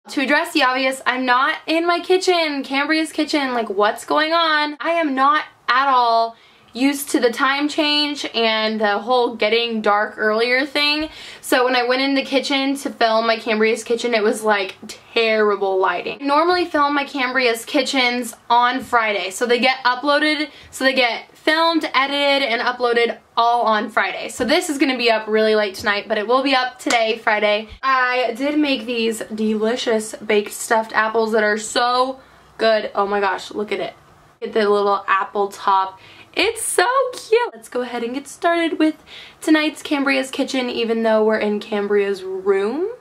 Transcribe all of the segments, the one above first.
To address the obvious, I'm not in my kitchen, Cambria's kitchen, like what's going on? I am not at all used to the time change and the whole getting dark earlier thing. So when I went in the kitchen to film my Cambria's kitchen, it was like terrible lighting. I normally film my Cambria's kitchens on Friday. So they get uploaded, so they get filmed, edited, and uploaded all on Friday. So this is gonna be up really late tonight, but it will be up today, Friday. I did make these delicious baked stuffed apples that are so good. Oh my gosh, look at it. Get the little apple top. It's so cute. Let's go ahead and get started with tonight's Cambria's kitchen, even though we're in Cambria's room.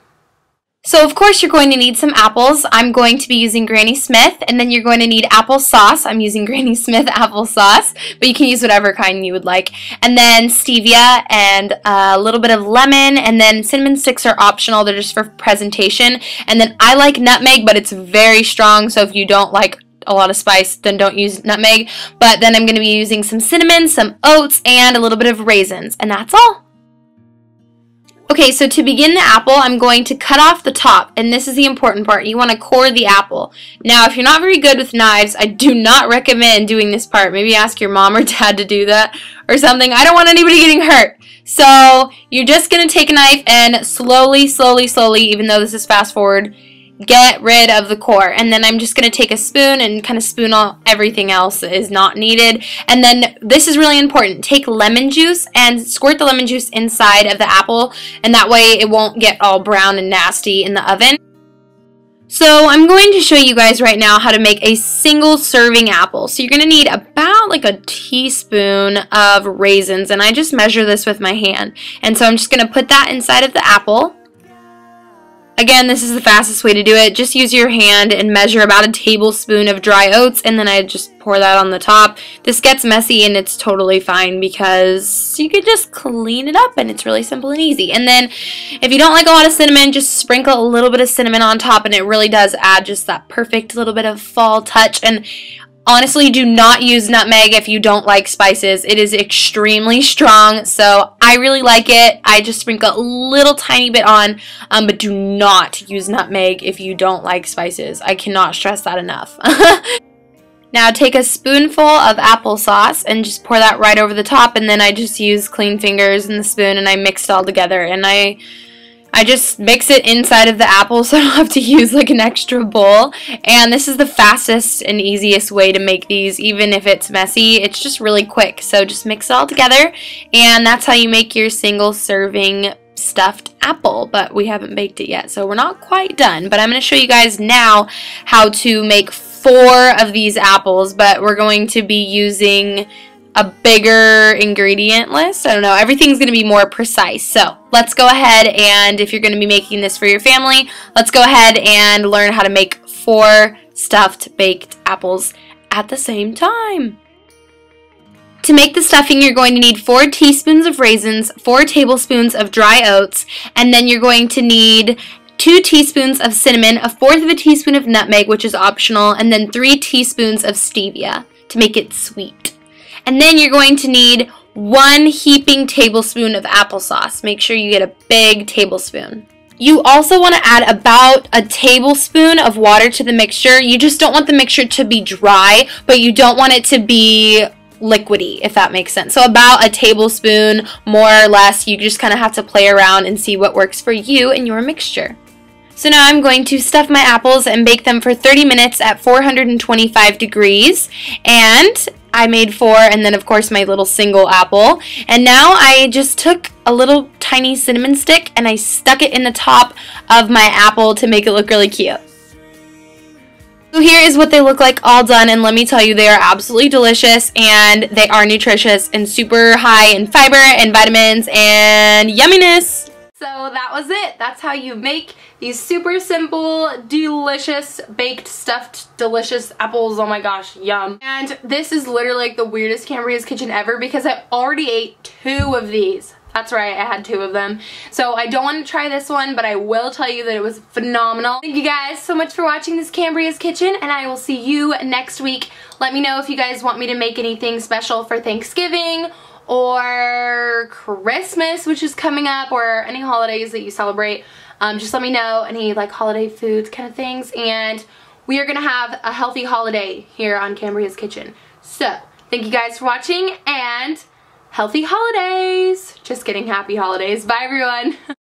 So of course you're going to need some apples. I'm going to be using Granny Smith, and then you're going to need applesauce. I'm using Granny Smith applesauce, but you can use whatever kind you would like. And then stevia and a little bit of lemon, and then cinnamon sticks are optional. They're just for presentation. And then I like nutmeg, but it's very strong, so if you don't like a lot of spice, then don't use nutmeg. But then I'm going to be using some cinnamon, some oats, and a little bit of raisins, and that's all. Okay, so to begin the apple, I'm going to cut off the top, and this is the important part. You want to core the apple. Now, if you're not very good with knives, I do not recommend doing this part. Maybe ask your mom or dad to do that or something. I don't want anybody getting hurt. So you're just going to take a knife and slowly, even though this is fast forward, get rid of the core. And then I'm just going to take a spoon and kind of spoon all everything else that is not needed. And then this is really important. Take lemon juice and squirt the lemon juice inside of the apple, and that way it won't get all brown and nasty in the oven. So I'm going to show you guys right now how to make a single serving apple. So you're going to need about like a teaspoon of raisins, and I just measure this with my hand. And so I'm just going to put that inside of the apple. Again, this is the fastest way to do it. Just use your hand and measure about a tablespoon of dry oats, and then I just pour that on the top. This gets messy, and it's totally fine because you can just clean it up, and it's really simple and easy. And then if you don't like a lot of cinnamon, just sprinkle a little bit of cinnamon on top, and it really does add just that perfect little bit of fall touch. And honestly, do not use nutmeg if you don't like spices. It is extremely strong, so I really like it. I just sprinkle a little tiny bit on, but do not use nutmeg if you don't like spices. I cannot stress that enough. Now take a spoonful of applesauce and just pour that right over the top, and then I just use clean fingers and the spoon, and I mix it all together, and I just mix it inside of the apple so I don't have to use like an extra bowl. And this is the fastest and easiest way to make these, even if it's messy. It's just really quick. So just mix it all together, and that's how you make your single serving stuffed apple. But we haven't baked it yet, so we're not quite done. But I'm going to show you guys now how to make 4 of these apples, but we're going to be using a bigger ingredient list. I don't know, everything's going to be more precise. So let's go ahead, and if you're going to be making this for your family, let's go ahead and learn how to make 4 stuffed baked apples at the same time. To make the stuffing, you're going to need 4 teaspoons of raisins, 4 tablespoons of dry oats, and then you're going to need 2 teaspoons of cinnamon, 1/4 of a teaspoon of nutmeg, which is optional, and then 3 teaspoons of stevia to make it sweet. And then you're going to need 1 heaping tablespoon of applesauce. Make sure you get a big tablespoon. You also want to add about a tablespoon of water to the mixture. You just don't want the mixture to be dry, but you don't want it to be liquidy, if that makes sense. So about a tablespoon, more or less. You just kind of have to play around and see what works for you and your mixture. So now I'm going to stuff my apples and bake them for 30 minutes at 425 degrees. And I made 4, and then of course my little single apple. And now I just took a little tiny cinnamon stick and I stuck it in the top of my apple to make it look really cute. So here is what they look like all done, and let me tell you, they are absolutely delicious, and they are nutritious and super high in fiber and vitamins and yumminess. So that was it. That's how you make these super simple, delicious, baked, stuffed, delicious apples. Oh my gosh, yum. And this is literally like the weirdest Cambria's kitchen ever because I already ate 2 of these. That's right, I had 2 of them. So I don't want to try this one, but I will tell you that it was phenomenal. Thank you guys so much for watching this Cambria's kitchen, and I will see you next week. Let me know if you guys want me to make anything special for Thanksgiving or Christmas, which is coming up, or any holidays that you celebrate. Just let me know any like holiday foods kind of things, and we are gonna have a healthy holiday here on Cambria's Kitchen. So thank you guys for watching, and healthy holidays. Just kidding, happy holidays. Bye everyone.